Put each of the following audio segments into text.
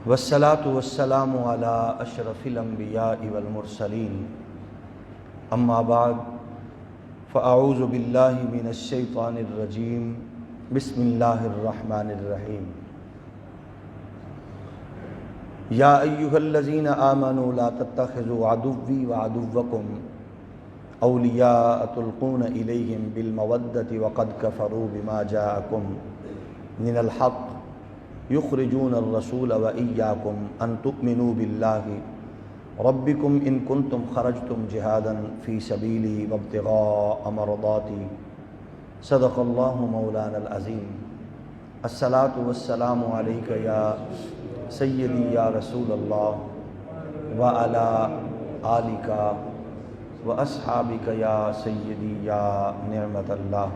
والصلاة والسلام على أشرف الأنبياء والمرسلين أما بعد فأعوذ بالله من الشيطان الرجيم بسم الله الرحمن الرحيم يا أيها الذين آمنوا لا تتخذوا عدوي وعدوكم أولياء تلقون إليهم بالمودة وقد كفروا بما جاءكم من الحق يخرجون الرسول وإياكم أن تؤمنوا بالله ربكم إن كنتم خرجتم جهادا في سبيلي وابتغاء مرضاتي صدق الله مولانا العظيم الصلاة والسلام عليك يا سيدي يا رسول الله وعلى آلك وأصحابك يا سيدي يا نعمت اللہ۔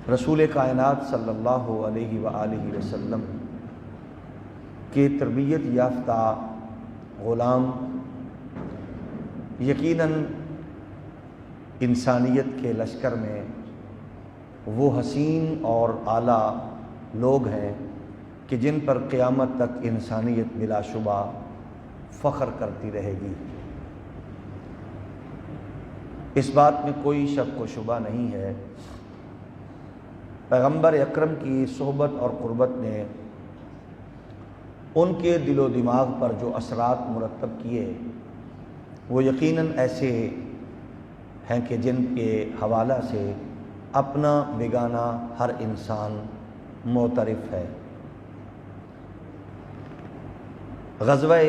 رسول کائنات صلی اللہ علیہ وآلہ وسلم کے تربیت یافتہ غلام یقیناً انسانیت کے لشکر میں وہ حسین اور اعلیٰ لوگ ہیں کہ جن پر قیامت تک انسانیت بلا شبہ فخر کرتی رہے گی۔ اس بات میں کوئی شک و شبہ نہیں ہے۔ پیغمبر اکرم کی صحبت اور قربت نے ان کے دل و دماغ پر جو اثرات مرتب کیے وہ یقیناً ایسے ہیں کہ جن کے حوالہ سے اپنا بیگانہ ہر انسان معترف ہے۔ غزوہ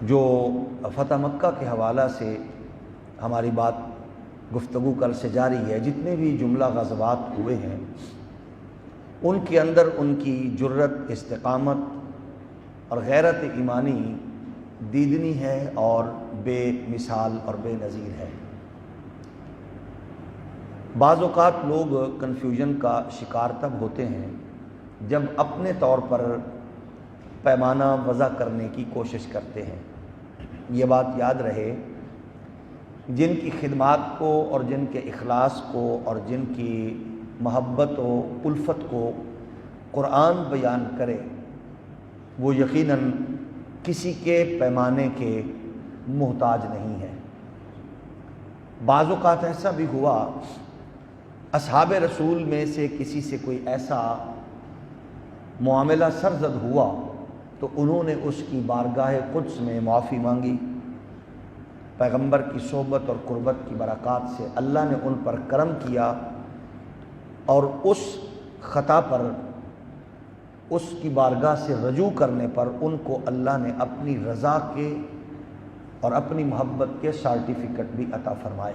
جو فتح مکہ کے حوالہ سے ہماری بات گفتگو کل سے جاری ہے، جتنے بھی جملہ غزوات ہوئے ہیں ان کے اندر ان کی جرت، استقامت اور غیرت ایمانی دیدنی ہے اور بے مثال اور بے نظیر ہے۔ بعض اوقات لوگ کنفیوژن کا شکار تب ہوتے ہیں جب اپنے طور پر پیمانہ وضع کرنے کی کوشش کرتے ہیں۔ یہ بات یاد رہے، جن کی خدمات کو اور جن کے اخلاص کو اور جن کی محبت و الفت کو قرآن بیان کرے وہ یقیناً کسی کے پیمانے کے محتاج نہیں ہے۔ بعض اوقات ایسا بھی ہوا اصحاب رسول میں سے کسی سے کوئی ایسا معاملہ سرزد ہوا تو انہوں نے اس کی بارگاہ قدس میں معافی مانگی۔ پیغمبر کی صحبت اور قربت کی برکات سے اللہ نے ان پر کرم کیا اور اس خطا پر، اس کی بارگاہ سے رجوع کرنے پر ان کو اللہ نے اپنی رضا کے اور اپنی محبت کے سرٹیفکیٹ بھی عطا فرمائے۔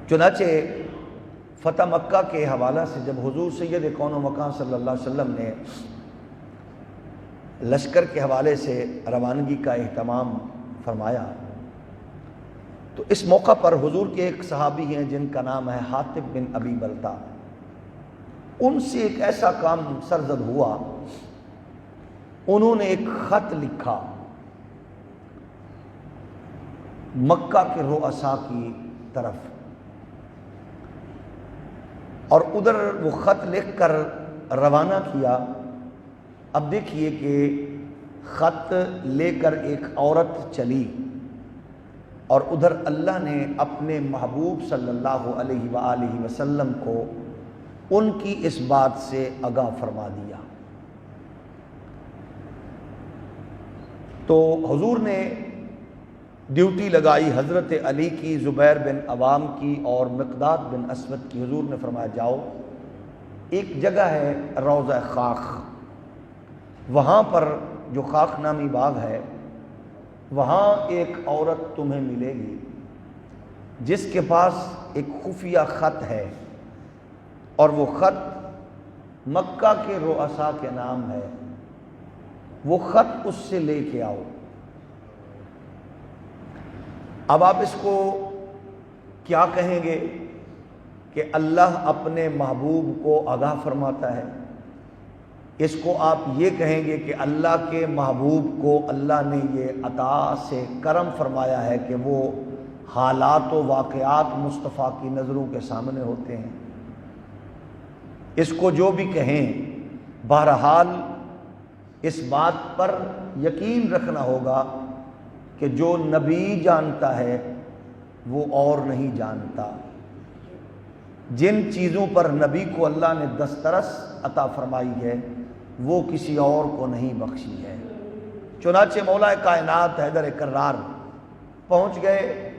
چنانچہ فتح مکہ کے حوالہ سے جب حضور سید کون و مکان صلی اللہ علیہ وسلم نے لشکر کے حوالے سے روانگی کا اہتمام فرمایا تو اس موقع پر حضور کے ایک صحابی ہیں جن کا نام ہے حاطب بن ابی بلتا، ان سے ایک ایسا کام سرزد ہوا، انہوں نے ایک خط لکھا مکہ کے رؤساء کی طرف اور ادھر وہ خط لکھ کر روانہ کیا۔ اب دیکھیے کہ خط لے کر ایک عورت چلی اور ادھر اللہ نے اپنے محبوب صلی اللہ علیہ وآلہ وسلم کو ان کی اس بات سے آگاہ فرما دیا۔ تو حضور نے ڈیوٹی لگائی حضرت علی کی، زبیر بن عوام کی اور مقداد بن اسود کی۔ حضور نے فرمایا جاؤ، ایک جگہ ہے روضہ خاخ، وہاں پر جو خاخ نامی باغ ہے وہاں ایک عورت تمہیں ملے گی جس کے پاس ایک خفیہ خط ہے اور وہ خط مکہ کے رؤساء کے نام ہے، وہ خط اس سے لے کے آؤ۔ اب آپ اس کو کیا کہیں گے کہ اللہ اپنے محبوب کو آگاہ فرماتا ہے؟ اس کو آپ یہ کہیں گے کہ اللہ کے محبوب کو اللہ نے یہ عطا سے کرم فرمایا ہے کہ وہ حالات و واقعات مصطفیٰ کی نظروں کے سامنے ہوتے ہیں۔ اس کو جو بھی کہیں، بہرحال اس بات پر یقین رکھنا ہوگا کہ جو نبی جانتا ہے وہ اور نہیں جانتا۔ جن چیزوں پر نبی کو اللہ نے دسترس عطا فرمائی ہے وہ کسی اور کو نہیں بخشی ہے۔ چنانچہ مولا کائنات حیدر کرار پہنچ گئے،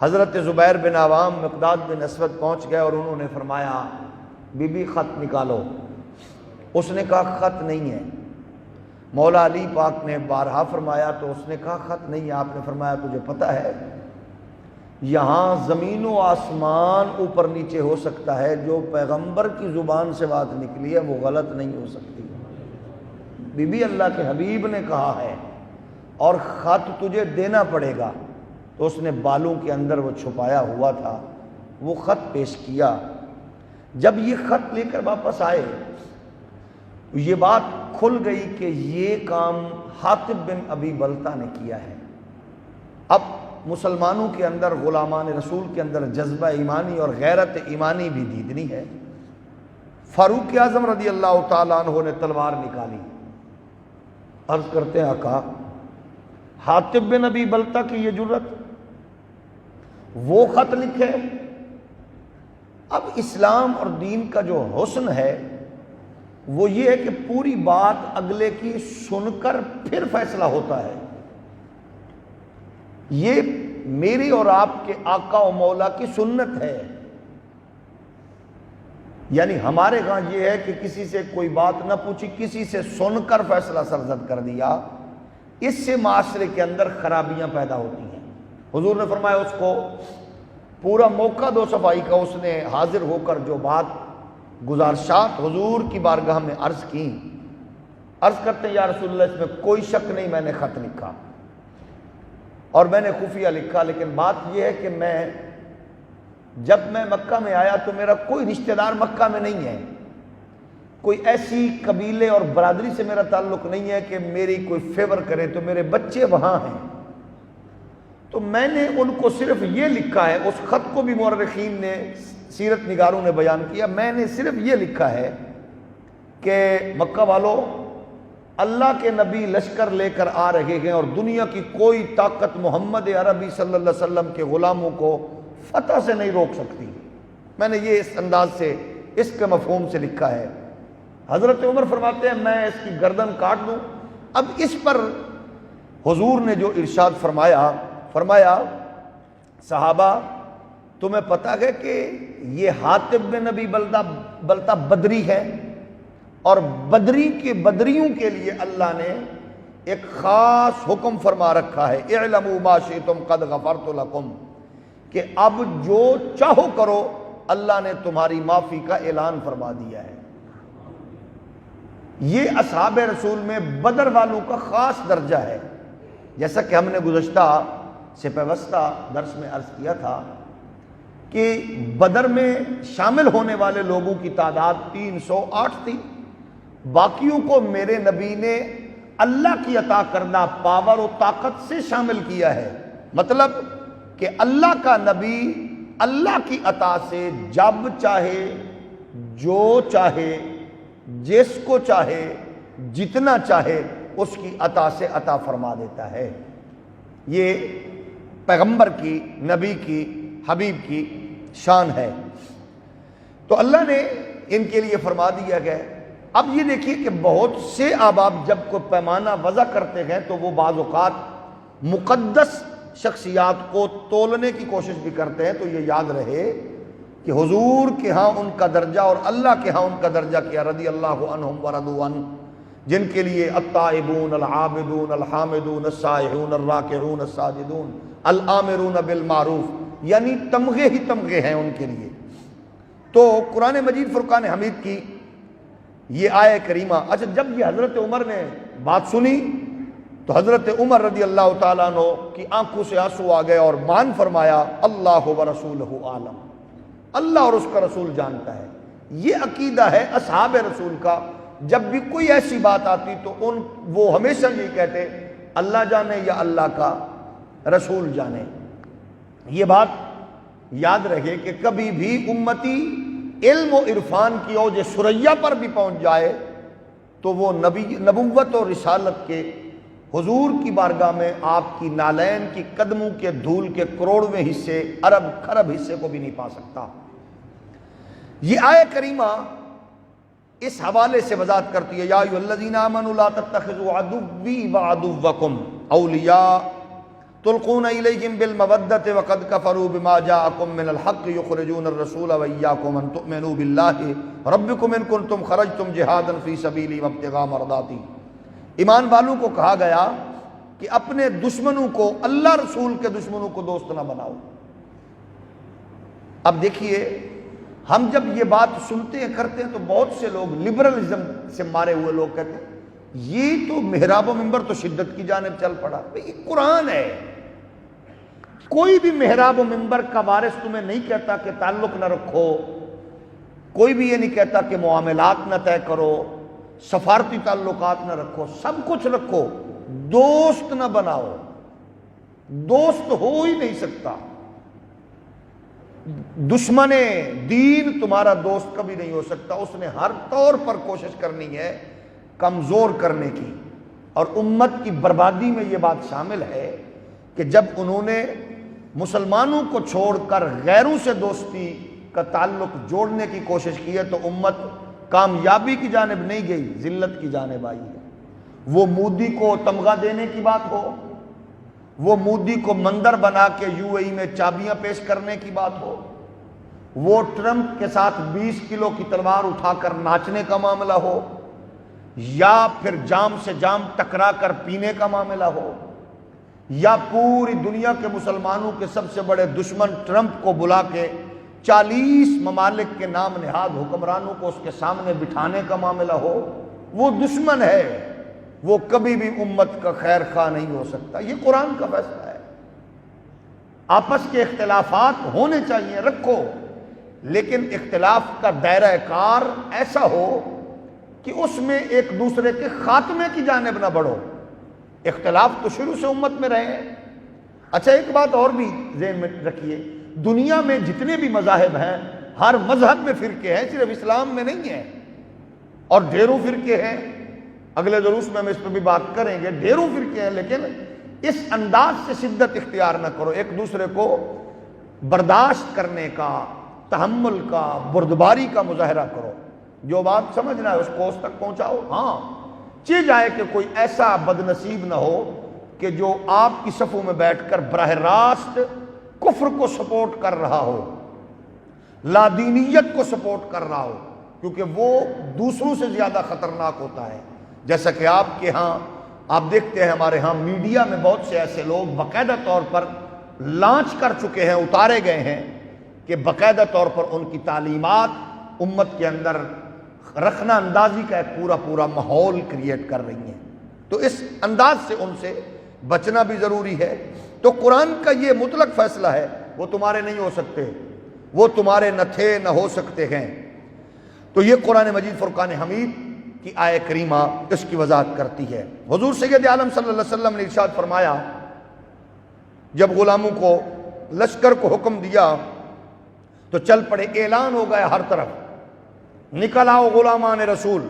حضرت زبیر بن عوام، مقداد بن اسود پہنچ گئے اور انہوں نے فرمایا بی بی خط نکالو۔ اس نے کہا خط نہیں ہے۔ مولا علی پاک نے بارہا فرمایا تو اس نے کہا خط نہیں ہے۔ آپ نے فرمایا تجھے پتہ ہے یہاں زمین و آسمان اوپر نیچے ہو سکتا ہے، جو پیغمبر کی زبان سے بات نکلی ہے وہ غلط نہیں ہو سکتی۔ بی بی اللہ کے حبیب نے کہا ہے اور خط تجھے دینا پڑے گا۔ تو اس نے بالوں کے اندر وہ چھپایا ہوا تھا وہ خط پیش کیا۔ جب یہ خط لے کر واپس آئے یہ بات کھل گئی کہ یہ کام حاطب بن ابی بلتہ نے کیا ہے۔ اب مسلمانوں کے اندر، غلامان رسول کے اندر جذبہ ایمانی اور غیرت ایمانی بھی دیدنی ہے۔ فاروق اعظم رضی اللہ تعالیٰ عنہ نے تلوار نکالی، عرض کرتے ہیں آقا حاطب بن ابی بلتہ کی یہ جرت، وہ خط لکھے۔ اب اسلام اور دین کا جو حسن ہے وہ یہ ہے کہ پوری بات اگلے کی سن کر پھر فیصلہ ہوتا ہے۔ یہ میری اور آپ کے آقا و مولا کی سنت ہے۔ یعنی ہمارے ہاں یہ ہے کہ کسی سے کوئی بات نہ پوچھی، کسی سے سن کر فیصلہ سرزد کر دیا، اس سے معاشرے کے اندر خرابیاں پیدا ہوتی ہیں۔ حضور نے فرمایا اس کو پورا موقع دو صفائی کا۔ اس نے حاضر ہو کر جو بات گزارشات حضور کی بارگاہ میں عرض کی، عرض کرتے ہیں یا رسول اللہ اس میں کوئی شک نہیں میں نے خط لکھا اور میں نے خفیہ لکھا، لیکن بات یہ ہے کہ جب میں مکہ میں آیا تو میرا کوئی رشتہ دار مکہ میں نہیں ہے، کوئی ایسی قبیلے اور برادری سے میرا تعلق نہیں ہے کہ میری کوئی فیور کرے، تو میرے بچے وہاں ہیں، تو میں نے ان کو صرف یہ لکھا ہے۔ اس خط کو بھی مورخین نے، سیرت نگاروں نے بیان کیا، میں نے صرف یہ لکھا ہے کہ مکہ والوں، اللہ کے نبی لشکر لے کر آ رہے ہیں اور دنیا کی کوئی طاقت محمد عربی صلی اللہ علیہ وسلم کے غلاموں کو فتح سے نہیں روک سکتی۔ میں نے یہ اس انداز سے، اس کے مفہوم سے لکھا ہے۔ حضرت عمر فرماتے ہیں میں اس کی گردن کاٹ دوں۔ اب اس پر حضور نے جو ارشاد فرمایا صحابہ تمہیں پتہ ہے کہ یہ حاطب بن ابی بلتہ بدری ہے، اور بدریوں کے لیے اللہ نے ایک خاص حکم فرما رکھا ہے، اعلموا ما شئتم قد غفرت لکم، کہ اب جو چاہو کرو، اللہ نے تمہاری معافی کا اعلان فرما دیا ہے۔ یہ اصحاب رسول میں بدر والوں کا خاص درجہ ہے، جیسا کہ ہم نے گزشتہ سے پیوستہ درس میں عرض کیا تھا کہ بدر میں شامل ہونے والے لوگوں کی تعداد 308 تھی۔ باقیوں کو میرے نبی نے اللہ کی عطا کردہ پاور و طاقت سے شامل کیا ہے، مطلب کہ اللہ کا نبی اللہ کی عطا سے جب چاہے، جو چاہے، جس کو چاہے، جتنا چاہے اس کی عطا سے عطا فرما دیتا ہے۔ یہ پیغمبر کی، نبی کی، حبیب کی شان ہے۔ تو اللہ نے ان کے لیے فرما دیا گیا۔ اب یہ دیکھیے کہ بہت سے احباب جب کوئی پیمانہ وضع کرتے ہیں تو وہ بعض اوقات مقدس شخصیات کو تولنے کی کوشش بھی کرتے ہیں، تو یہ یاد رہے کہ حضور کے ہاں ان کا درجہ اور اللہ کے ہاں ان کا درجہ کیا، رضی اللہ عنہم ورضوا عنہ، جن کے لیے التائبون العابدون الحامدون السائحون الراکعون الساجدون الآمرون بالمعروف، یعنی تمغے ہی تمغے ہیں ان کے لیے۔ تو قرآن مجید فرقان حمید کی یہ آیہ کریمہ، اچھا جب یہ حضرت عمر نے بات سنی تو حضرت عمر رضی اللہ تعالیٰ عنہ کی آنکھوں سے آنسو آ گئے اور مان فرمایا اللہ ورسولہ عالم، اللہ اور اس کا رسول جانتا ہے۔ یہ عقیدہ ہے اصحاب رسول کا، جب بھی کوئی ایسی بات آتی تو وہ ہمیشہ یہ کہتے اللہ جانے یا اللہ کا رسول جانے۔ یہ بات یاد رہے کہ کبھی بھی امتی علم و عرفان کی اوج ثریا پر بھی پہنچ جائے تو وہ نبوت اور رسالت کے حضور کی بارگاہ میں آپ کی نالین کی قدموں کے دھول کے کروڑویں حصے، ارب خرب حصے کو بھی نہیں پا سکتا۔ یہ آیہ کریمہ اس حوالے سے وضاحت کرتی ہے، یا ایھا الذین آمنوا لا تتخذوا عدوی وعدوکم اولیاء تلقون الیہم بالمودۃ وقد کفروا بما جاءکم من الحق یخرجون الرسول وایاکم ان تؤمنوا باللہ ربکم ان کنتم خرجتم جہادا فی سبیلی وابتغاء مرضاتی۔ ایمان والوں کو کہا گیا کہ اپنے دشمنوں کو، اللہ رسول کے دشمنوں کو دوست نہ بناؤ۔ اب دیکھیے، ہم جب یہ بات سنتے ہیں کرتے ہیں تو بہت سے لوگ لبرلزم سے مارے ہوئے لوگ کہتے ہیں یہ تو محراب و منبر تو شدت کی جانب چل پڑا۔ یہ قرآن ہے، کوئی بھی محراب و منبر کا وارث تمہیں نہیں کہتا کہ تعلق نہ رکھو، کوئی بھی یہ نہیں کہتا کہ معاملات نہ طے کرو، سفارتی تعلقات نہ رکھو، سب کچھ رکھو، دوست نہ بناؤ۔ دوست ہو ہی نہیں سکتا، دشمن دین تمہارا دوست کبھی نہیں ہو سکتا۔ اس نے ہر طور پر کوشش کرنی ہے کمزور کرنے کی، اور امت کی بربادی میں یہ بات شامل ہے کہ جب انہوں نے مسلمانوں کو چھوڑ کر غیروں سے دوستی کا تعلق جوڑنے کی کوشش کی ہے تو امت کامیابی کی جانب نہیں گئی، ذلت کی جانب آئی ہے۔ وہ مودی کو تمغہ دینے کی بات ہو، وہ مودی کو مندر بنا کے یو اے ای میں چابیاں پیش کرنے کی بات ہو، وہ ٹرمپ کے ساتھ 20 کلو کی تلوار اٹھا کر ناچنے کا معاملہ ہو، یا پھر جام سے جام ٹکرا کر پینے کا معاملہ ہو، یا پوری دنیا کے مسلمانوں کے سب سے بڑے دشمن ٹرمپ کو بلا کے 40 ممالک کے نام نہاد حکمرانوں کو اس کے سامنے بٹھانے کا معاملہ ہو، وہ دشمن ہے، وہ کبھی بھی امت کا خیر خواہ نہیں ہو سکتا۔ یہ قرآن کا فیصلہ ہے۔ آپس کے اختلافات ہونے چاہیے، رکھو، لیکن اختلاف کا دائرہ کار ایسا ہو کہ اس میں ایک دوسرے کے خاتمے کی جانب نہ بڑھو۔ اختلاف تو شروع سے امت میں رہے ہیں۔ اچھا، ایک بات اور بھی ذہن میں رکھیے، دنیا میں جتنے بھی مذاہب ہیں ہر مذہب میں فرقے ہیں، صرف اسلام میں نہیں ہیں، اور ڈھیروں فرقے ہیں۔ اگلے دروس میں ہم اس پہ بھی بات کریں گے، ڈھیروں فرقے ہیں، لیکن اس انداز سے شدت اختیار نہ کرو، ایک دوسرے کو برداشت کرنے کا، تحمل کا، بردباری کا مظاہرہ کرو۔ جو بات سمجھنا ہے اس کو اس تک پہنچاؤ۔ ہاں، چہ جائے کہ کوئی ایسا بد نصیب نہ ہو کہ جو آپ کی صفوں میں بیٹھ کر براہ راست کفر کو سپورٹ کر رہا ہو، لادینیت کو سپورٹ کر رہا ہو، کیونکہ وہ دوسروں سے زیادہ خطرناک ہوتا ہے۔ جیسا کہ آپ کے ہاں آپ دیکھتے ہیں، ہمارے ہاں میڈیا میں بہت سے ایسے لوگ باقاعدہ طور پر لانچ کر چکے ہیں، اتارے گئے ہیں کہ باقاعدہ طور پر ان کی تعلیمات امت کے اندر رخنہ اندازی کا ایک پورا ماحول کریٹ کر رہی ہیں۔ تو اس انداز سے ان سے بچنا بھی ضروری ہے۔ تو قرآن کا یہ مطلق فیصلہ ہے، وہ تمہارے نہیں ہو سکتے، وہ تمہارے نہ تھے نہ ہو سکتے ہیں۔ تو یہ قرآن مجید فرقان حمید کی آیہ کریمہ اس کی وضاحت کرتی ہے۔ حضور سید عالم صلی اللہ علیہ وسلم نے ارشاد فرمایا، جب غلاموں کو، لشکر کو حکم دیا تو چل پڑے، اعلان ہو گیا ہر طرف، نکل آؤ غلامان رسول،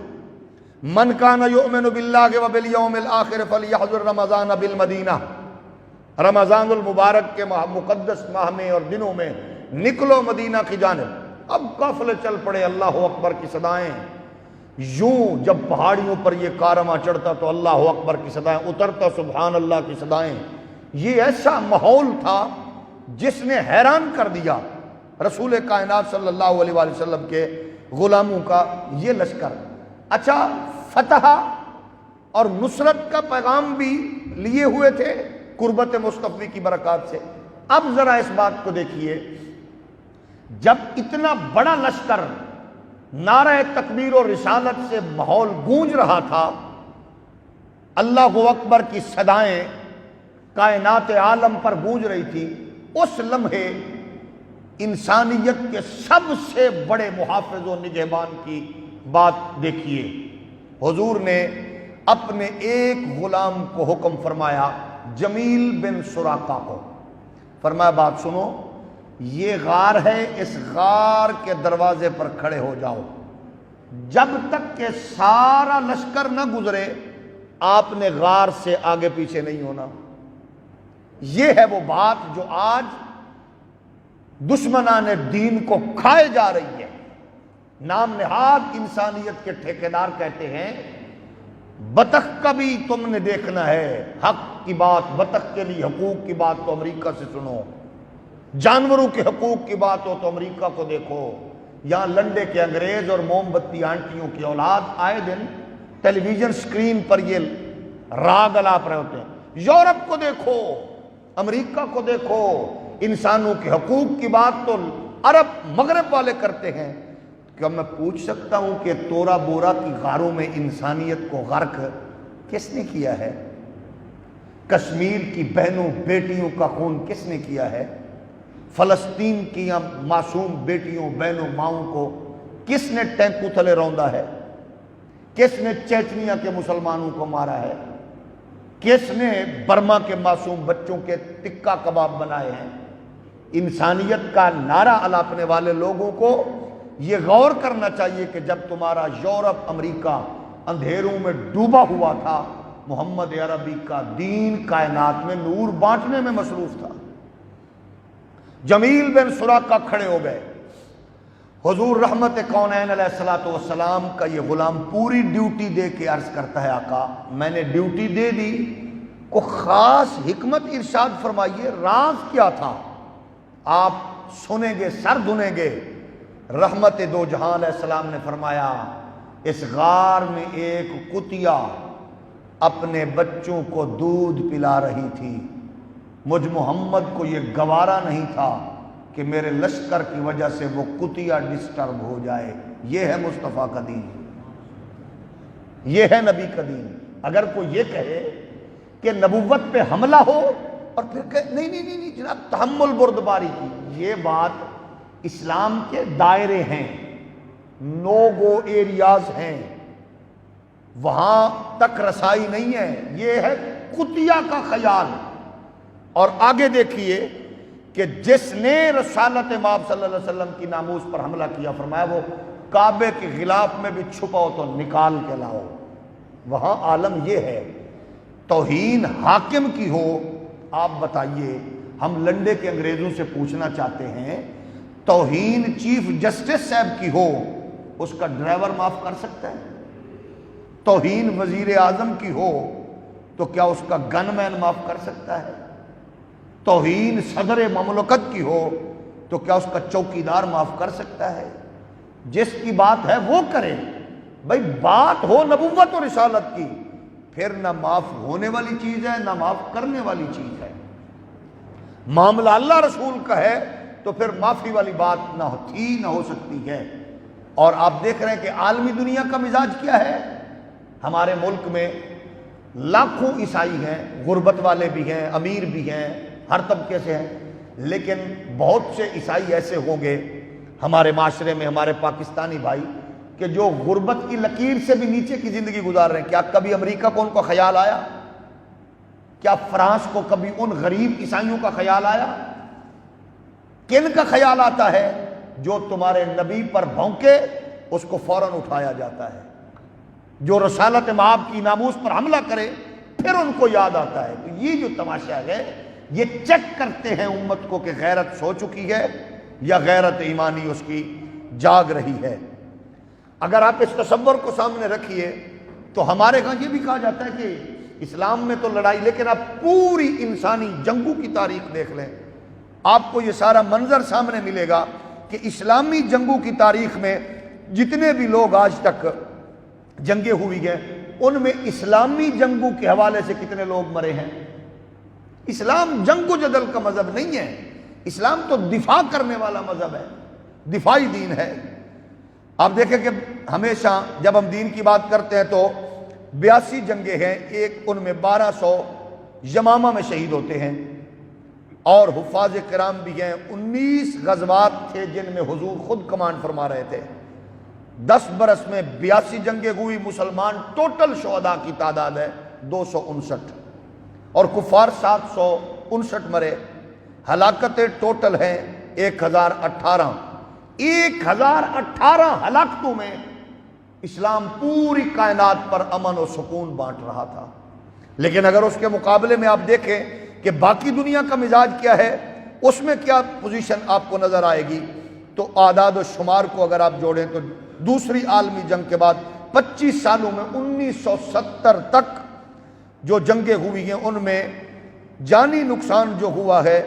من کان یؤمن باللہ وبالیوم الآخر فلیحضر رمضان بالمدینہ۔ رمضان المبارک کے مقدس ماہ میں اور دنوں میں نکلو مدینہ کی جانب۔ اب قافلے چل پڑے، اللہ اکبر کی صدائیں، یوں جب پہاڑیوں پر یہ کارواں چڑھتا تو اللہ اکبر کی صدائیں، اترتا سبحان اللہ کی صدائیں۔ یہ ایسا ماحول تھا جس نے حیران کر دیا رسول کائنات صلی اللہ علیہ وآلہ وسلم کے غلاموں کا یہ لشکر۔ اچھا، فتح اور نصرت کا پیغام بھی لیے ہوئے تھے قربت مصطفی کی برکات سے۔ اب ذرا اس بات کو دیکھیے، جب اتنا بڑا لشکر نعرہ تکبیر و رسالت سے ماحول گونج رہا تھا، اللہ اکبر کی صدائیں کائنات عالم پر گونج رہی تھی، اس لمحے انسانیت کے سب سے بڑے محافظ و نگہبان کی بات دیکھیے۔ حضور نے اپنے ایک غلام کو حکم فرمایا، جمیل بن سراقہ کو، فرمایا بات سنو، یہ غار ہے، اس غار کے دروازے پر کھڑے ہو جاؤ، جب تک کہ سارا لشکر نہ گزرے آپ نے غار سے آگے پیچھے نہیں ہونا۔ یہ ہے وہ بات جو آج دشمنان دین کو کھائے جا رہی ہے۔ نام نہاد انسانیت کے ٹھیکیدار کہتے ہیں بطخ کا بھی تم نے دیکھنا ہے، حق کی بات، بطخ کے لیے حقوق کی بات تو امریکہ سے سنو، جانوروں کے حقوق کی بات ہو تو امریکہ کو دیکھو۔ یہاں لنڈے کے انگریز اور موم بتی آنٹیوں کی اولاد آئے دن ٹیلی ویژن سکرین پر یہ راگ الاپ رہے ہوتے ہیں۔ یورپ کو دیکھو، امریکہ کو دیکھو، انسانوں کے حقوق کی بات تو عرب مغرب والے کرتے ہیں۔ کیا میں پوچھ سکتا ہوں کہ تورا بورا کی غاروں میں انسانیت کو غرق کس نے کیا ہے؟ کشمیر کی بہنوں بیٹیوں کا خون کس نے کیا ہے؟ فلسطین کی معصوم بیٹیوں بہنوں ماؤں کو کس نے ٹینکو تلے روندا ہے؟ کس نے چیچنیا کے مسلمانوں کو مارا ہے؟ کس نے برما کے معصوم بچوں کے ٹکا کباب بنائے ہیں؟ انسانیت کا نعرہ الاپنے والے لوگوں کو یہ غور کرنا چاہیے کہ جب تمہارا یورپ امریکہ اندھیروں میں ڈوبا ہوا تھا، محمد عربی کا دین کائنات میں نور بانٹنے میں مصروف تھا۔ جمیل بن سراقہ کھڑے ہو گئے، حضور رحمت کونین علیہ الصلوۃ والسلام کا یہ غلام پوری ڈیوٹی دے کے عرض کرتا ہے آقا میں نے ڈیوٹی دے دی، کو خاص حکمت ارشاد فرمائیے، راز کیا تھا؟ آپ سنیں گے، سر دھنیں گے۔ رحمت دو جہاں علیہ السلام نے فرمایا اس غار میں ایک کتیا اپنے بچوں کو دودھ پلا رہی تھی، مجھ محمد کو یہ گوارا نہیں تھا کہ میرے لشکر کی وجہ سے وہ کتیا ڈسٹرب ہو جائے۔ یہ ہے مصطفیٰ کا دین، یہ ہے نبی کا دین۔ اگر کوئی یہ کہے کہ نبوت پہ حملہ ہو اور پھر کہ نہیں جناب تحمل بردباری کی، یہ بات اسلام کے دائرے ہیں، نو گو ایریاز ہیں، وہاں تک رسائی نہیں ہے، یہ ہے کتیا کا خیال۔ اور آگے دیکھیے کہ جس نے رسالت مآب صلی اللہ علیہ وسلم کی ناموس پر حملہ کیا فرمایا وہ کعبے کے غلاف میں بھی چھپاؤ تو نکال کے لاؤ۔ وہاں عالم یہ ہے، توہین حاکم کی ہو، آپ بتائیے، ہم لنڈے کے انگریزوں سے پوچھنا چاہتے ہیں، توہین چیف جسٹس صاحب کی ہو اس کا ڈرائیور معاف کر سکتا ہے؟ توہین وزیر اعظم کی ہو تو کیا اس کا گن مین معاف کر سکتا ہے؟ توہین صدر مملکت کی ہو تو کیا اس کا چوکیدار معاف کر سکتا ہے؟ جس کی بات ہے وہ کرے، بھائی بات ہو نبوت اور رسالت کی، پھر نہ معاف ہونے والی چیز ہے نہ معاف کرنے والی چیز ہے۔ معاملہ اللہ رسول کا ہے تو پھر معافی والی بات نہ تھی نہ ہو سکتی ہے۔ اور آپ دیکھ رہے ہیں کہ عالمی دنیا کا مزاج کیا ہے۔ ہمارے ملک میں لاکھوں عیسائی ہیں، غربت والے بھی ہیں، امیر بھی ہیں، ہر طبقے سے ہیں، لیکن بہت سے عیسائی ایسے ہوں گے ہمارے معاشرے میں، ہمارے پاکستانی بھائی، کہ جو غربت کی لکیر سے بھی نیچے کی زندگی گزار رہے ہیں۔ کیا کبھی امریکہ کو ان کو خیال آیا؟ کیا فرانس کو کبھی ان غریب عیسائیوں کا خیال آیا؟ کن کا خیال آتا ہے؟ جو تمہارے نبی پر بھونکے اس کو فوراً اٹھایا جاتا ہے، جو رسالت مآب کی ناموس پر حملہ کرے پھر ان کو یاد آتا ہے۔ تو یہ جو تماشا ہے یہ چیک کرتے ہیں امت کو کہ غیرت سو چکی ہے یا غیرت ایمانی اس کی جاگ رہی ہے۔ اگر آپ اس تصور کو سامنے رکھیے تو ہمارے ہاں یہ بھی کہا جاتا ہے کہ اسلام میں تو لڑائی، لیکن آپ پوری انسانی جنگوں کی تاریخ دیکھ لیں، آپ کو یہ سارا منظر سامنے ملے گا کہ اسلامی جنگوں کی تاریخ میں جتنے بھی لوگ آج تک جنگیں ہوئی ہیں ان میں اسلامی جنگوں کے حوالے سے کتنے لوگ مرے ہیں؟ اسلام جنگ و جدل کا مذہب نہیں ہے، اسلام تو دفاع کرنے والا مذہب ہے، دفاعی دین ہے۔ آپ دیکھیں کہ ہمیشہ جب ہم دین کی بات کرتے ہیں تو 82 جنگیں ہیں، ان میں 1200 یمامہ میں شہید ہوتے ہیں، اور حفاظ کرام بھی ہیں۔ 19 غزوات تھے جن میں حضور خود کمانڈ فرما رہے تھے۔ 10 برس میں 82 جنگیں ہوئی، مسلمان ٹوٹل شہداء کی تعداد ہے 259، اور کفار 759 مرے۔ ہلاکتیں ٹوٹل ہیں 1018۔ 1018 ہلاکتوں میں اسلام پوری کائنات پر امن و سکون بانٹ رہا تھا۔ لیکن اگر اس کے مقابلے میں آپ دیکھیں کہ باقی دنیا کا مزاج کیا ہے، اس میں کیا پوزیشن آپ کو نظر آئے گی، تو اعداد و شمار کو اگر آپ جوڑیں تو دوسری عالمی جنگ کے بعد 25 سالوں میں 1970 تک جو جنگیں ہوئی ہیں ان میں جانی نقصان جو ہوا ہے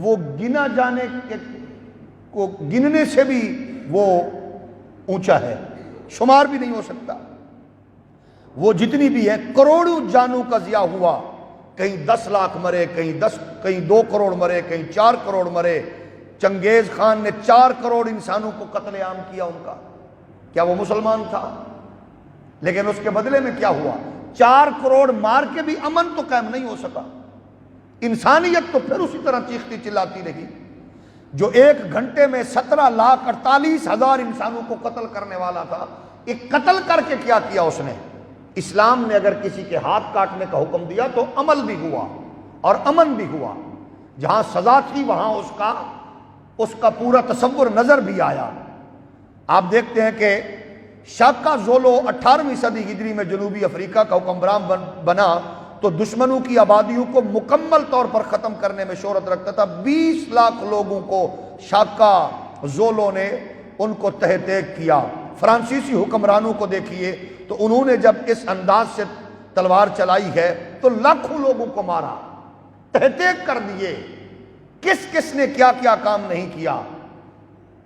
وہ گنا جانے کو گننے سے بھی وہ اونچا ہے، شمار بھی نہیں ہو سکتا۔ وہ جتنی بھی ہیں، کروڑوں جانوں کا ضیاع ہوا، کہیں 10 لاکھ مرے، کہیں 2 کروڑ مرے، کہیں 4 کروڑ مرے۔ چنگیز خان نے 4 کروڑ انسانوں کو قتل عام کیا ان کا، کیا وہ مسلمان تھا؟ لیکن اس کے بدلے میں کیا ہوا؟ 4 کروڑ مار کے بھی امن تو قائم نہیں ہو سکا، انسانیت تو پھر اسی طرح چیختی چلاتی رہی۔ جو 1 گھنٹے میں 17,48,000 انسانوں کو قتل کرنے والا تھا، ایک قتل کر کے کیا کیا اس نے؟ اسلام نے اگر کسی کے ہاتھ کاٹنے کا حکم دیا تو عمل بھی ہوا اور امن بھی ہوا، جہاں سزا تھی وہاں اس کا پورا تصور نظر بھی آیا۔ آپ دیکھتے ہیں کہ شاکا زولو 18ویں صدی ہجری میں جنوبی افریقہ کا حکمران بنا تو دشمنوں کی آبادیوں کو مکمل طور پر ختم کرنے میں شہرت رکھتا تھا۔ 20 لاکھ لوگوں کو شاکا زولو نے ان کو تہہ تیگ کیا۔ فرانسیسی حکمرانوں کو دیکھیے تو انہوں نے جب اس انداز سے تلوار چلائی ہے تو لاکھوں لوگوں کو مارا، تہہ تیگ کر دیے۔ کس نے کیا کیا کام نہیں کیا۔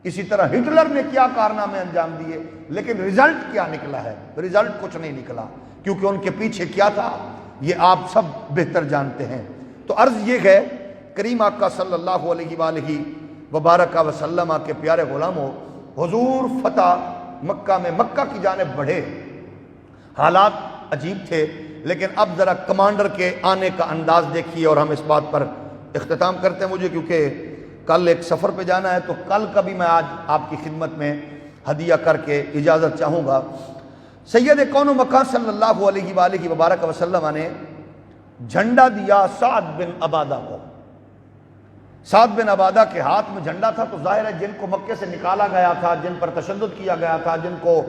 اسی طرح ہٹلر نے کیا کارنامے انجام دیے، لیکن رزلٹ کیا نکلا ہے؟ رزلٹ کچھ نہیں نکلا، کیونکہ ان کے پیچھے کیا تھا یہ آپ سب بہتر جانتے ہیں۔ تو عرض یہ ہے، کریم آقا صلی اللہ علیہ وآلہ وبارک وسلم کے پیارے غلاموں، حضور فتح مکہ میں مکہ کی جانب بڑھے، حالات عجیب تھے، لیکن اب ذرا کمانڈر کے آنے کا انداز دیکھیے اور ہم اس بات پر اختتام کرتے ہیں۔ مجھے کیونکہ کل ایک سفر پہ جانا ہے تو کل کا بھی میں آج آپ کی خدمت میں ہدیہ کر کے اجازت چاہوں گا۔ سید کون و مکان صلی اللہ علیہ وآلہ وبارک وسلم نے جھنڈا دیا سعد بن عبادہ کو۔ سعد بن عبادہ کے ہاتھ میں جھنڈا تھا تو ظاہر ہے جن کو مکے سے نکالا گیا تھا، جن پر تشدد کیا گیا تھا، جن کو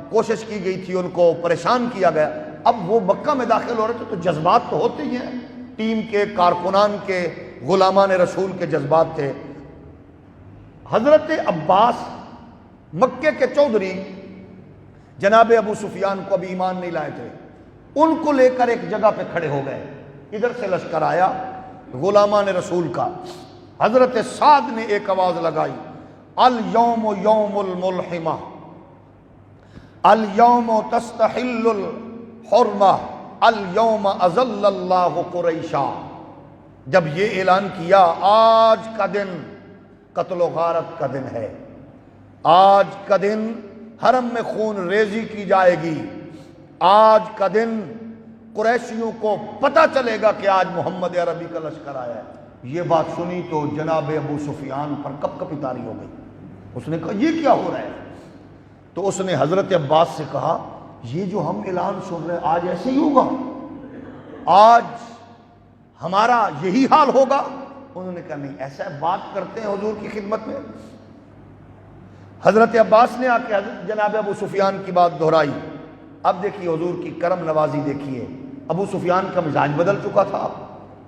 کوشش کی گئی تھی، ان کو پریشان کیا گیا، اب وہ مکہ میں داخل ہو رہے تھے تو جذبات تو ہوتے ہی ہیں، ٹیم کے کارکنان کے، غلامان رسول کے جذبات تھے۔ حضرت عباس مکے کے چودھری جناب ابو سفیان کو ابھی ایمان نہیں لائے تھے، ان کو لے کر ایک جگہ پہ کھڑے ہو گئے۔ ادھر سے لشکر آیا غلامان رسول کا، حضرت سعد نے ایک آواز لگائی، الیوم یوم الملحمہ، الیوم تستحل الحرمہ، الیوم اذل اللہ قریشا۔ جب یہ اعلان کیا آج کا دن قتل و غارت کا دن ہے، آج کا دن حرم میں خون ریزی کی جائے گی، آج کا دن قریشیوں کو پتہ چلے گا کہ آج محمد عربی کا لشکر آیا ہے۔ یہ بات سنی تو جناب ابو سفیان پر کپ کپی طاری ہو گئی۔ اس نے کہا یہ کیا ہو رہا ہے؟ تو اس نے حضرت عباس سے کہا یہ جو ہم اعلان سن رہے ہیں آج ایسے ہی ہوگا، آج ہمارا یہی حال ہوگا؟ انہوں نے کہا نہیں، ایسا بات کرتے ہیں حضور کی خدمت میں؟ حضرت عباس نے آ کے جناب ابو سفیان کی بات دہرائی۔ اب دیکھیے حضور کی کرم نوازی دیکھیے، ابو سفیان کا مزاج بدل چکا تھا،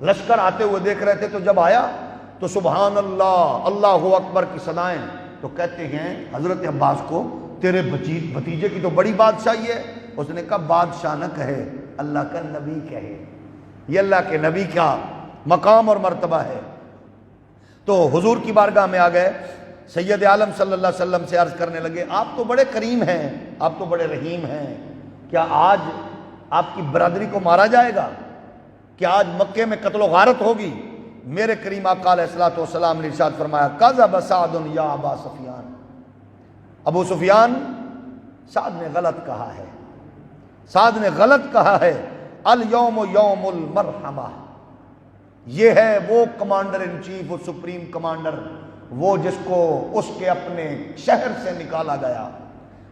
لشکر آتے ہوئے دیکھ رہے تھے تو جب آیا تو سبحان اللہ، اللہ اکبر کی صدائیں، تو کہتے ہیں حضرت عباس کو تیرے بھتیجے کی تو بڑی بادشاہی ہے۔ اس نے کہا بادشاہ نہ کہے، اللہ کا نبی کہے، یہ اللہ کے نبی کا مقام اور مرتبہ ہے۔ تو حضور کی بارگاہ میں آ گئے، سید عالم صلی اللہ علیہ وسلم سے عرض کرنے لگے آپ تو بڑے کریم ہیں، آپ تو بڑے رحیم ہیں، کیا آج آپ کی برادری کو مارا جائے گا؟ کیا آج مکے میں قتل و غارت ہوگی؟ میرے کریم آقا علیہ الصلوۃ والسلام نے ارشاد فرمایا کذب سعد یا ابا سفیان، ابو سفیان سعد نے غلط کہا ہے، سعد نے غلط کہا ہے، الیوم یوم المرحمہ، یہ ہے وہ کمانڈر ان چیف، وہ سپریم کمانڈر، وہ جس کو اس کے اپنے شہر سے نکالا گیا،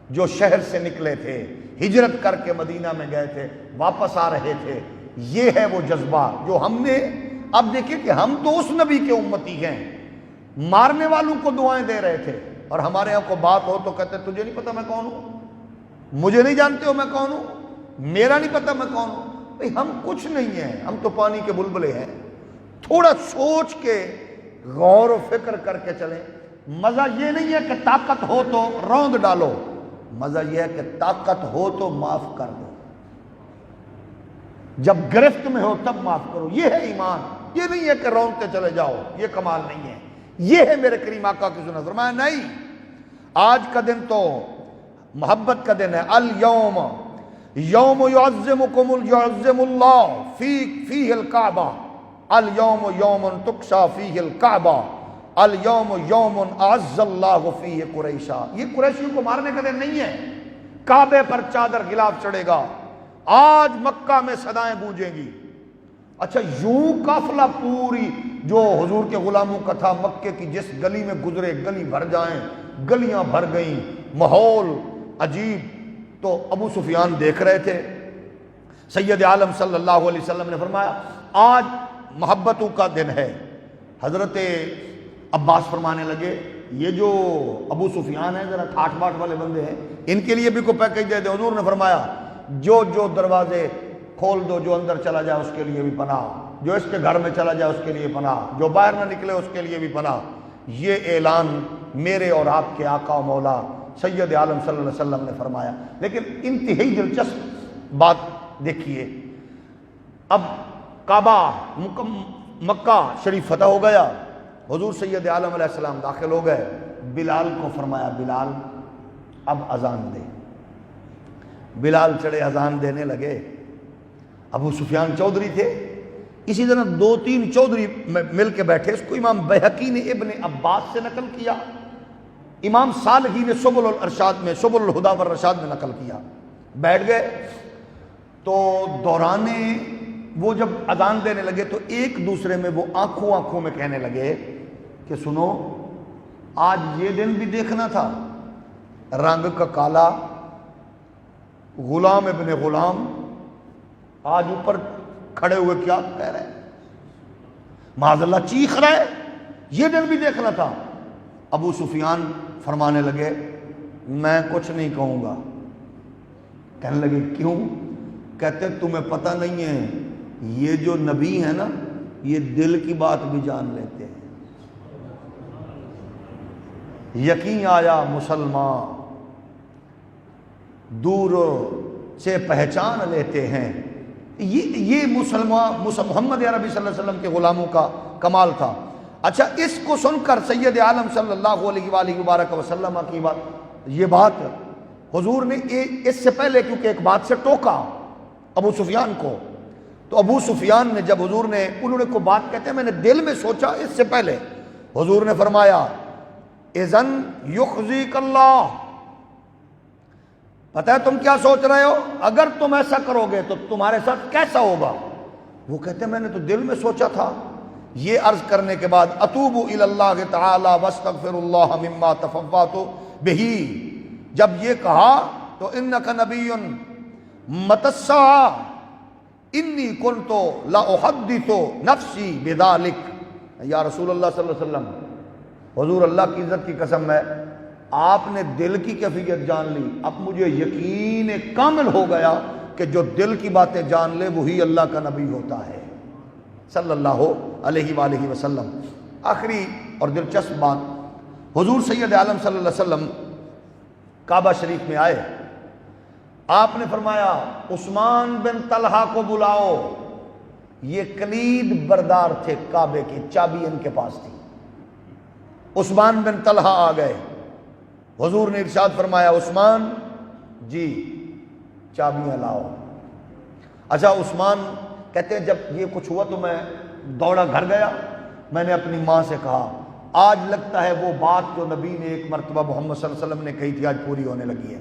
جو شہر سے نکلے تھے، ہجرت کر کے مدینہ میں گئے تھے، واپس آ رہے تھے، یہ ہے وہ جذبہ جو ہم نے اب دیکھیں کہ ہم تو اس نبی کے امتی ہیں، مارنے والوں کو دعائیں دے رہے تھے، اور ہمارے یہاں کو بات ہو تو کہتے تجھے نہیں پتا میں کون ہوں، مجھے نہیں جانتے ہو میں کون ہوں، میرا نہیں پتا میں کون ہوں۔ بھئی ہم کچھ نہیں ہیں، ہم تو پانی کے بلبلے ہیں۔ تھوڑا سوچ کے غور و فکر کر کے چلیں۔ مزہ یہ نہیں ہے کہ طاقت ہو تو روند ڈالو، مزہ یہ ہے کہ طاقت ہو تو معاف کر دو، جب گرفت میں ہو تب معاف کرو۔ یہ ہے ایمان، یہ نہیں ہے کہ روندتے چلے جاؤ، یہ کمال نہیں ہے۔ یہ ہے میرے کریم آقا کی سنت۔ فرمایا نہیں، آج کا دن تو محبت کا دن ہے۔ الیوم یوم یعظمکم یعظم اللہ فیہ الکعبہ، الیوم یوم تکشا فیہ الکعبہ، الیوم یوم اعز اللہ فیہ قریشا۔ یہ قریشیوں کو مارنے کا دن نہیں ہے، کعبے پر چادر غلاف چڑھے گا، آج مکہ میں صدائیں گونجیں گی۔ اچھا یوں قافلہ پوری جو حضور کے غلاموں کا تھا مکے کی جس گلی میں گزرے گلی بھر جائیں، گلیاں بھر گئیں، ماحول عجیب۔ تو ابو سفیان دیکھ رہے تھے۔ سید عالم صلی اللہ علیہ وسلم نے فرمایا آج محبتوں کا دن ہے۔ حضرت عباس فرمانے لگے یہ جو ابو سفیان ہیں ذرا ٹھاٹ باٹ والے بندے ہیں، ان کے لیے بھی کوئی پیکج دے دے۔ حضور نے فرمایا جو دروازے کھول دو، جو اندر چلا جائے اس کے لیے بھی پناہ، جو اس کے گھر میں چلا جائے اس کے لیے پناہ، جو باہر نہ نکلے اس کے لیے بھی پناہ۔ یہ اعلان میرے اور آپ کے آقا و مولا سید عالم صلی اللہ علیہ وسلم نے فرمایا۔ لیکن انتہائی دلچسپ بات دیکھیے، اب کعبہ مکہ شریف فتح ہو گیا، حضور سید عالم علیہ السلام داخل ہو گئے۔ بلال کو فرمایا بلال اب اذان دے۔ بلال چڑھے اذان دینے لگے۔ ابو سفیان چودھری تھے، اسی طرح دو تین چودھری مل کے بیٹھے۔ اس کو امام بہقی نے ابن عباس سے نقل کیا، امام صالحی نے سبل الارشاد میں، سبل الہدی والرشاد میں نقل کیا۔ بیٹھ گئے تو دورانے وہ جب اذان دینے لگے تو ایک دوسرے میں وہ آنکھوں میں کہنے لگے کہ سنو آج یہ دن بھی دیکھنا تھا، رنگ کا کالا، غلام ابن غلام، آج اوپر کھڑے ہوئے کیا کہہ رہے ہیں، معاذ اللہ چیخ رہے، یہ دن بھی دیکھنا تھا۔ ابو سفیان فرمانے لگے میں کچھ نہیں کہوں گا۔ کہنے لگے کیوں؟ کہتے تمہیں پتہ نہیں ہے یہ جو نبی ہے نا یہ دل کی بات بھی جان لیتے ہیں، یقین آیا مسلمان دور سے پہچان لیتے ہیں۔ یہ محمد عربی صلی اللہ علیہ وسلم کے غلاموں کا کمال تھا۔ اچھا اس کو سن کر سید عالم صلی اللہ علیہ وآلہ وبارک وسلم کی یہ بات حضور نے اس سے پہلے کیونکہ ایک بات سے ٹوکا ابو سفیان کو، تو ابو سفیان نے جب حضور نے انہوں نے کو بات کہتے ہیں میں نے دل میں سوچا اس سے پہلے، حضور نے فرمایا اذن یخزیک اللہ، پتہ ہے تم کیا سوچ رہے ہو، اگر تم ایسا کرو گے تو تمہارے ساتھ کیسا ہوگا؟ وہ کہتے ہیں میں نے تو دل میں سوچا تھا۔ یہ عرض کرنے کے بعد اتوب الی اللہ تعالی واستغفر اللہ مما تفوت بہ، جب یہ کہا تو انک نبی متسع انی کنت لا احدث نفسی بذلک، یا رسول اللہ صلی اللہ علیہ وسلم حضور اللہ کی عزت کی قسم ہے آپ نے دل کی کیفیت جان لی، اب مجھے یقین کامل ہو گیا کہ جو دل کی باتیں جان لے وہی اللہ کا نبی ہوتا ہے صلی اللہ علیہ وآلہ وسلم۔ آخری اور دلچسپ بات، حضور سید عالم صلی اللہ علیہ وسلم کعبہ شریف میں آئے، آپ نے فرمایا عثمان بن طلحہ کو بلاؤ، یہ کلید بردار تھے کعبے کی، چابی ان کے پاس تھی۔ عثمان بن طلحہ آ گئے، حضور نے ارشاد فرمایا عثمان جی چابیاں لاؤ۔ اچھا عثمان کہتے ہیں جب یہ کچھ ہوا تو میں دوڑا گھر گیا، میں نے اپنی ماں سے کہا آج لگتا ہے وہ بات جو نبی نے ایک مرتبہ محمد صلی اللہ علیہ وسلم نے کہی تھی آج پوری ہونے لگی ہے۔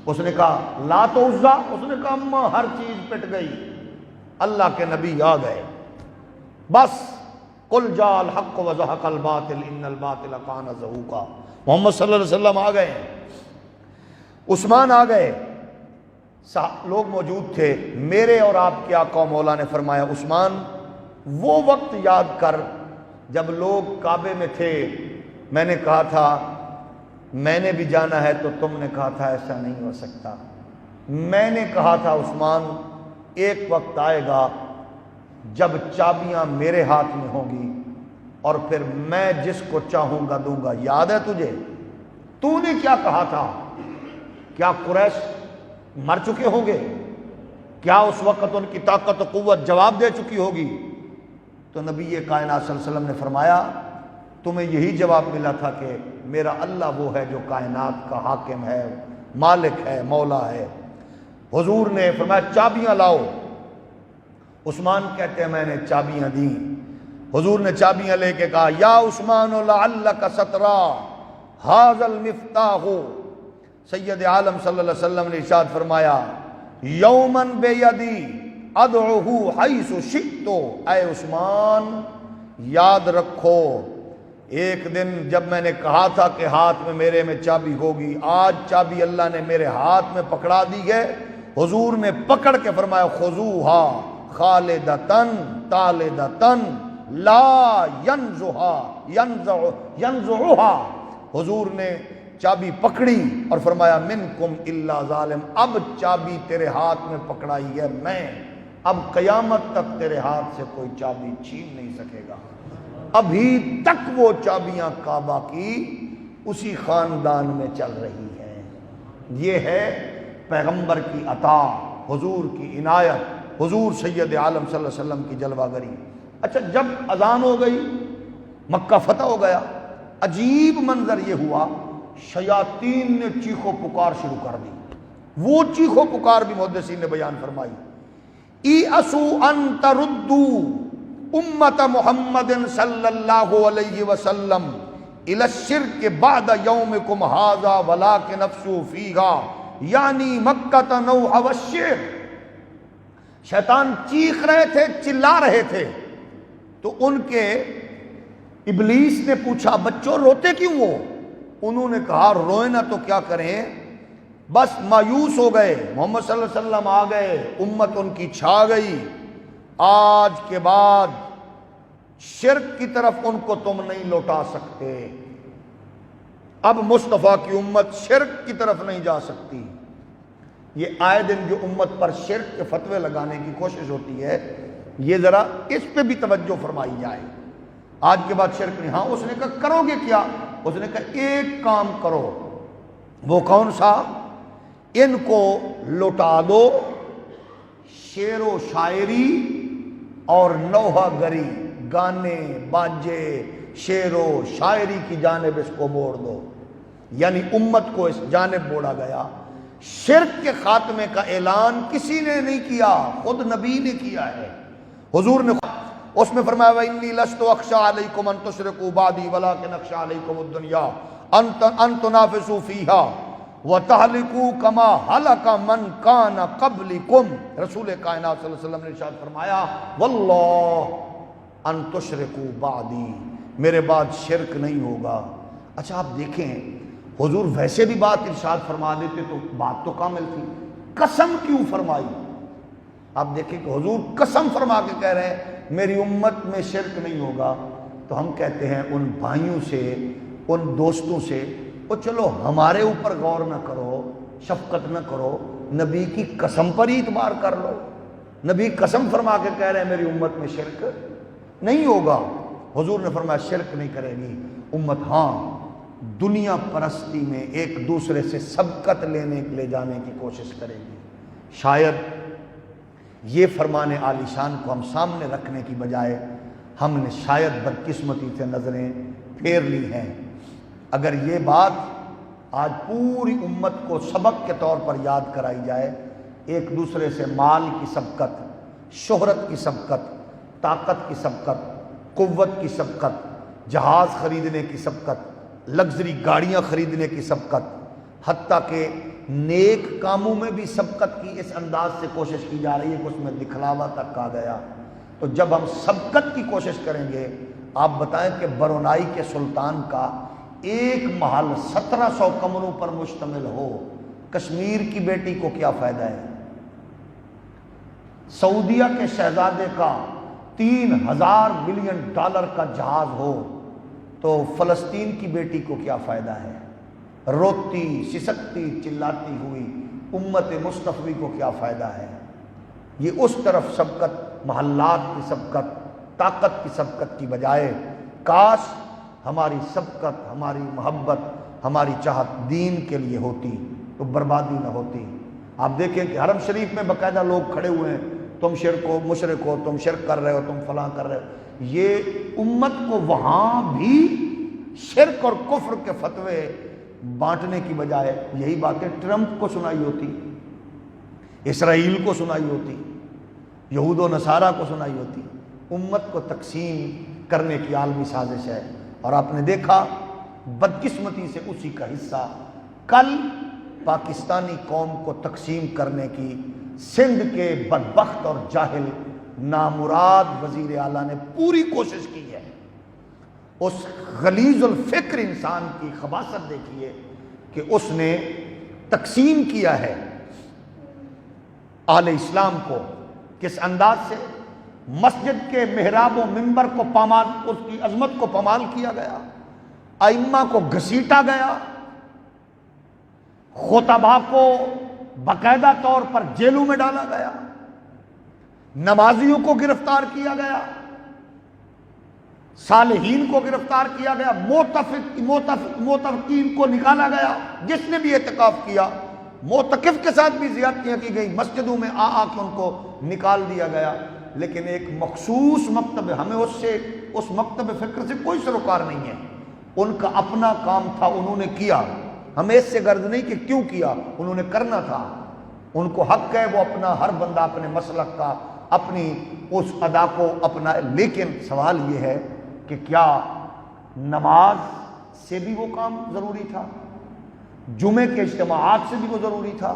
اس نے کہا لات و عزا، اس نے کہا اماں ہر چیز پٹ گئی، اللہ کے نبی آ گئے، بس قل جاء الحق وزهق الباطل ان الباطل کان زہوقا، محمد صلی اللہ علیہ وسلم آ گئے، عثمان آ گئے، لوگ موجود تھے، میرے اور آپ کے آقا و مولا نے فرمایا عثمان وہ وقت یاد کر جب لوگ کعبے میں تھے، میں نے کہا تھا میں نے بھی جانا ہے، تو تم نے کہا تھا ایسا نہیں ہو سکتا۔ میں نے کہا تھا عثمان ایک وقت آئے گا جب چابیاں میرے ہاتھ میں ہوں گی اور پھر میں جس کو چاہوں گا دوں گا۔ یاد ہے تجھے تو نے کیا کہا تھا؟ کیا قریش مر چکے ہوں گے؟ کیا اس وقت ان کی طاقت و قوت جواب دے چکی ہوگی؟ تو نبی کائنات صلی اللہ علیہ وسلم نے فرمایا تمہیں یہی جواب ملا تھا کہ میرا اللہ وہ ہے جو کائنات کا حاکم ہے، مالک ہے، مولا ہے۔ حضور نے فرمایا چابیاں لاؤ۔ عثمان کہتے ہیں میں نے چابیاں دیں۔ حضور نے چابیاں لے کے کہا یا عثمان لعلک سترا ھذا المفتاح۔ سید عالم صلی اللہ علیہ وسلم نے ارشاد فرمایا یومن بیدی ادعوہ حیث شئت۔ اے عثمان یاد رکھو ایک دن جب میں نے کہا تھا کہ ہاتھ میں میرے میں چابی ہوگی، آج چابی اللہ نے میرے ہاتھ میں پکڑا دی ہے۔ حضور نے پکڑ کے فرمایا خذوہا خالدتن طالدتن لا ینزعہا۔ حضور نے چابی پکڑی اور فرمایا منکم الا ظالم، اب چابی تیرے ہاتھ میں پکڑائی ہے میں، اب قیامت تک تیرے ہاتھ سے کوئی چابی چھین نہیں سکے گا۔ ابھی تک وہ چابیاں کعبہ کی اسی خاندان میں چل رہی ہیں۔ یہ ہے پیغمبر کی عطا، حضور کی عنایت، حضور سید عالم صلی اللہ علیہ وسلم کی جلوہ گری۔ اچھا جب اذان ہو گئی، مکہ فتح ہو گیا، عجیب منظر یہ ہوا شیاطین نے چیخو پکار شروع کر دی۔ وہ چیخو پکار بھی محدثین نے بیان فرمائی ایسو ان تردو امت محمد صلی اللہ علیہ وسلم الی الشرک بعد یومکم ھذا ولکن افسوا فیھا یعنی مکہ نوح والشرک۔ شیطان چیخ رہے تھے، چلا رہے تھے، تو ان کے ابلیس نے پوچھا بچوں روتے کیوں ہو؟ انہوں نے کہا روئے نہ تو کیا کریں، بس مایوس ہو گئے، محمد صلی اللہ علیہ وسلم آ گئے، امت ان کی چھا گئی، آج کے بعد شرک کی طرف ان کو تم نہیں لوٹا سکتے، اب مصطفیٰ کی امت شرک کی طرف نہیں جا سکتی۔ یہ آئے دن جو امت پر شرک کے فتوے لگانے کی کوشش ہوتی ہے، یہ ذرا اس پہ بھی توجہ فرمائی جائے۔ آج کے بعد شرک نہیں، ہاں اس نے کہا کرو گے کیا؟ اس نے کہا ایک کام کرو، وہ کون سا؟ ان کو لوٹا دو، شعر و شاعری اور نوحہ گری، گانے باجے شعر و شاعری کی جانب اس کو موڑ دو، یعنی امت کو اس جانب موڑا گیا۔ شرک کے خاتمے کا اعلان کسی نے نہیں کیا، خود نبی نے کیا ہے۔ حضور نے اس میں فرمایا وَإِنِّي لَسْتُ أَخْشَىٰ عَلَيْكُمْ أَن تُشْرِكُوا بَعْدِي وَلَٰكِنْ أَخْشَىٰ عَلَيْكُمُ الدُّنْيَا أَن تُنَافِسُوا فِيهَا وَتَهْلِكُوا كَمَا هَلَكَ مَنْ كَانَ قَبْلِكُمْ۔ رسول کائنات صلی اللہ علیہ وسلم نے ارشاد فرمایا وَاللَّهِ أَن تُشْرِكُوا بَعْدِي، میرے بعد شرک نہیں ہوگا۔ اچھا آپ دیکھیں حضور ویسے بھی بات ارشاد فرما دیتے تو بات تو کامل تھی، قسم کیوں فرمائی؟ آپ دیکھیں کہ حضور قسم فرما کے کہہ رہے ہیں میری امت میں شرک نہیں ہوگا، تو ہم کہتے ہیں ان بھائیوں سے، ان دوستوں سے وہ چلو ہمارے اوپر غور نہ کرو، شفقت نہ کرو، نبی کی قسم پر ہی اعتبار کر لو۔ نبی قسم فرما کے کہہ رہے ہیں میری امت میں شرک نہیں ہوگا۔ حضور نے فرمایا شرک نہیں کرے گی امت، ہاں دنیا پرستی میں ایک دوسرے سے سبقت لے جانے کی کوشش کرے گی۔ شاید یہ فرمان عالی شان کو ہم سامنے رکھنے کی بجائے ہم نے شاید بدقسمتی سے نظریں پھیر لی ہیں۔ اگر یہ بات آج پوری امت کو سبق کے طور پر یاد کرائی جائے، ایک دوسرے سے مال کی سبقت، شہرت کی سبقت، طاقت کی سبقت، قوت کی سبقت، جہاز خریدنے کی سبقت، لگژری گاڑیاں خریدنے کی سبقت، حتیٰ کہ نیک کاموں میں بھی سبقت کی اس انداز سے کوشش کی جا رہی ہے کہ اس میں دکھلاوا تک آ گیا۔ تو جب ہم سبقت کی کوشش کریں گے، آپ بتائیں کہ برونائی کے سلطان کا ایک محل 1700 کمروں پر مشتمل ہو، کشمیر کی بیٹی کو کیا فائدہ ہے؟ سعودیہ کے شہزادے کا $3000 ملین کا جہاز ہو تو فلسطین کی بیٹی کو کیا فائدہ ہے؟ روتی سسکتی چلاتی ہوئی امت مصطفی کو کیا فائدہ ہے؟ یہ اس طرف سبقت، محلات کی سبقت، طاقت کی سبقت کی بجائے کاش ہماری سبقت، ہماری محبت، ہماری چاہت دین کے لیے ہوتی تو بربادی نہ ہوتی۔ آپ دیکھیں کہ حرم شریف میں باقاعدہ لوگ کھڑے ہوئے ہیں، تم شرک ہو، مشرک ہو، تم شرک کر رہے ہو، تم فلاں کر رہے ہو۔ یہ امت کو وہاں بھی شرک اور کفر کے فتوے بانٹنے کی بجائے یہی باتیں ٹرمپ کو سنائی ہوتی، اسرائیل کو سنائی ہوتی، یہود و نصارہ کو سنائی ہوتی۔ امت کو تقسیم کرنے کی عالمی سازش ہے، اور آپ نے دیکھا بدقسمتی سے اسی کا حصہ کل پاکستانی قوم کو تقسیم کرنے کی سندھ کے بدبخت اور جاہل نامراد وزیر اعلیٰ نے پوری کوشش کی ہے۔ اس غلیظ الفکر انسان کی خباثت دیکھیے کہ اس نے تقسیم کیا ہے اہل اسلام کو کس انداز سے؟ مسجد کے محراب و منبر کو پامال، اس کی عظمت کو پامال کیا گیا، ائمہ کو گھسیٹا گیا، خطباء کو باقاعدہ طور پر جیلوں میں ڈالا گیا، نمازیوں کو گرفتار کیا گیا، صالحین کو گرفتار کیا گیا، معتکفین کو نکالا گیا، جس نے بھی اعتکاف کیا معتکف کے ساتھ بھی زیادتیاں کی گئی، مسجدوں میں آ کے ان کو نکال دیا گیا۔ لیکن ایک مخصوص مکتب، ہمیں اس مکتب فکر سے کوئی سروکار نہیں ہے، ان کا اپنا کام تھا، انہوں نے کیا، ہمیں اس سے غرض نہیں کہ کیوں کیا، انہوں نے کرنا تھا، ان کو حق ہے وہ اپنا، ہر بندہ اپنے مسلک کا، اپنی اس ادا کو اپنا۔ لیکن سوال یہ ہے کہ کیا نماز سے بھی وہ کام ضروری تھا؟ جمعے کے اجتماعات سے بھی وہ ضروری تھا؟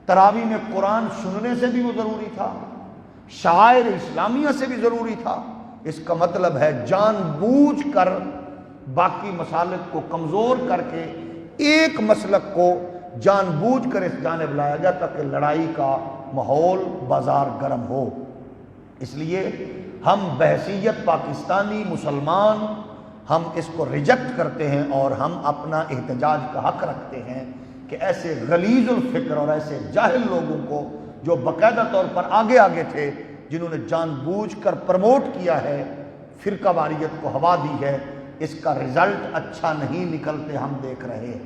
تراویح میں قرآن سننے سے بھی وہ ضروری تھا؟ شعائر اسلامیہ سے بھی ضروری تھا؟ اس کا مطلب ہے جان بوجھ کر باقی مسالک کو کمزور کر کے ایک مسلک کو جان بوجھ کر اس جانب لایا گیا تاکہ لڑائی کا ماحول بازار گرم ہو۔ اس لیے ہم بحیثیت پاکستانی مسلمان ہم اس کو ریجیکٹ کرتے ہیں، اور ہم اپنا احتجاج کا حق رکھتے ہیں کہ ایسے غلیظ الفکر اور ایسے جاہل لوگوں کو جو باقاعدہ طور پر آگے تھے، جنہوں نے جان بوجھ کر پروموٹ کیا ہے، فرقہ واریت کو ہوا دی ہے، اس کا رزلٹ اچھا نہیں نکلتے ہم دیکھ رہے ہیں۔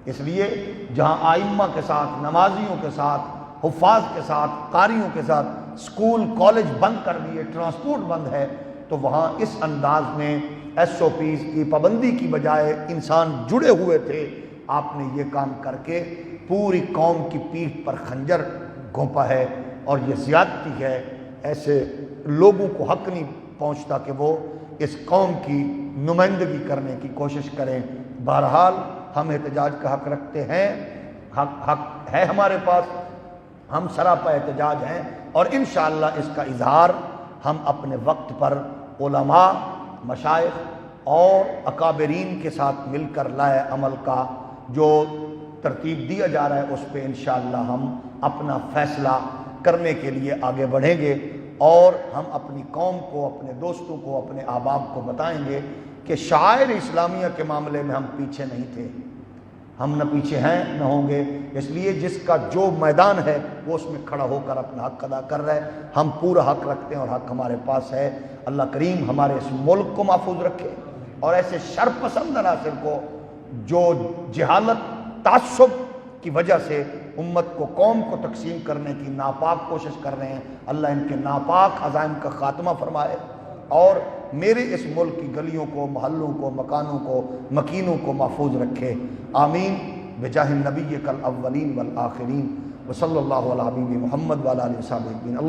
اس لیے جہاں آئمہ کے ساتھ، نمازیوں کے ساتھ، حفاظ کے ساتھ، قاریوں کے ساتھ سکول کالج بند کر دیے، ٹرانسپورٹ بند ہے، تو وہاں اس انداز میں SOPs کی پابندی کی بجائے انسان جڑے ہوئے تھے۔ آپ نے یہ کام کر کے پوری قوم کی پیٹھ پر خنجر گھونپا ہے، اور یہ زیادتی ہے۔ ایسے لوگوں کو حق نہیں پہنچتا کہ وہ اس قوم کی نمائندگی کرنے کی کوشش کریں۔ بہرحال ہم احتجاج کا حق رکھتے ہیں، حق ہے ہمارے پاس، ہم سراپا احتجاج ہیں، اور انشاءاللہ اس کا اظہار ہم اپنے وقت پر علماء، مشائخ اور اکابرین کے ساتھ مل کر لائے عمل کا جو ترتیب دیا جا رہا ہے اس پہ انشاءاللہ ہم اپنا فیصلہ کرنے کے لیے آگے بڑھیں گے، اور ہم اپنی قوم کو، اپنے دوستوں کو، اپنے احباب کو بتائیں گے کہ شعائر اسلامیہ کے معاملے میں ہم پیچھے نہیں تھے، ہم نہ پیچھے ہیں نہ ہوں گے۔ اس لیے جس کا جو میدان ہے وہ اس میں کھڑا ہو کر اپنا حق ادا کر رہا ہے، ہم پورا حق رکھتے ہیں اور حق ہمارے پاس ہے۔ اللہ کریم ہمارے اس ملک کو محفوظ رکھے، اور ایسے شرپسند عناصر کو جو جہالت، تعصب کی وجہ سے امت کو، قوم کو تقسیم کرنے کی ناپاک کوشش کر رہے ہیں، اللہ ان کے ناپاک عزائم کا خاتمہ فرمائے، اور میرے اس ملک کی گلیوں کو، محلوں کو، مکانوں کو، مکینوں کو محفوظ رکھے، آمین بجاہ النبی کالاولین والآخرین، وصلی اللہ علی حبیب محمد وعلی آلہ وصحبہ اجمعین۔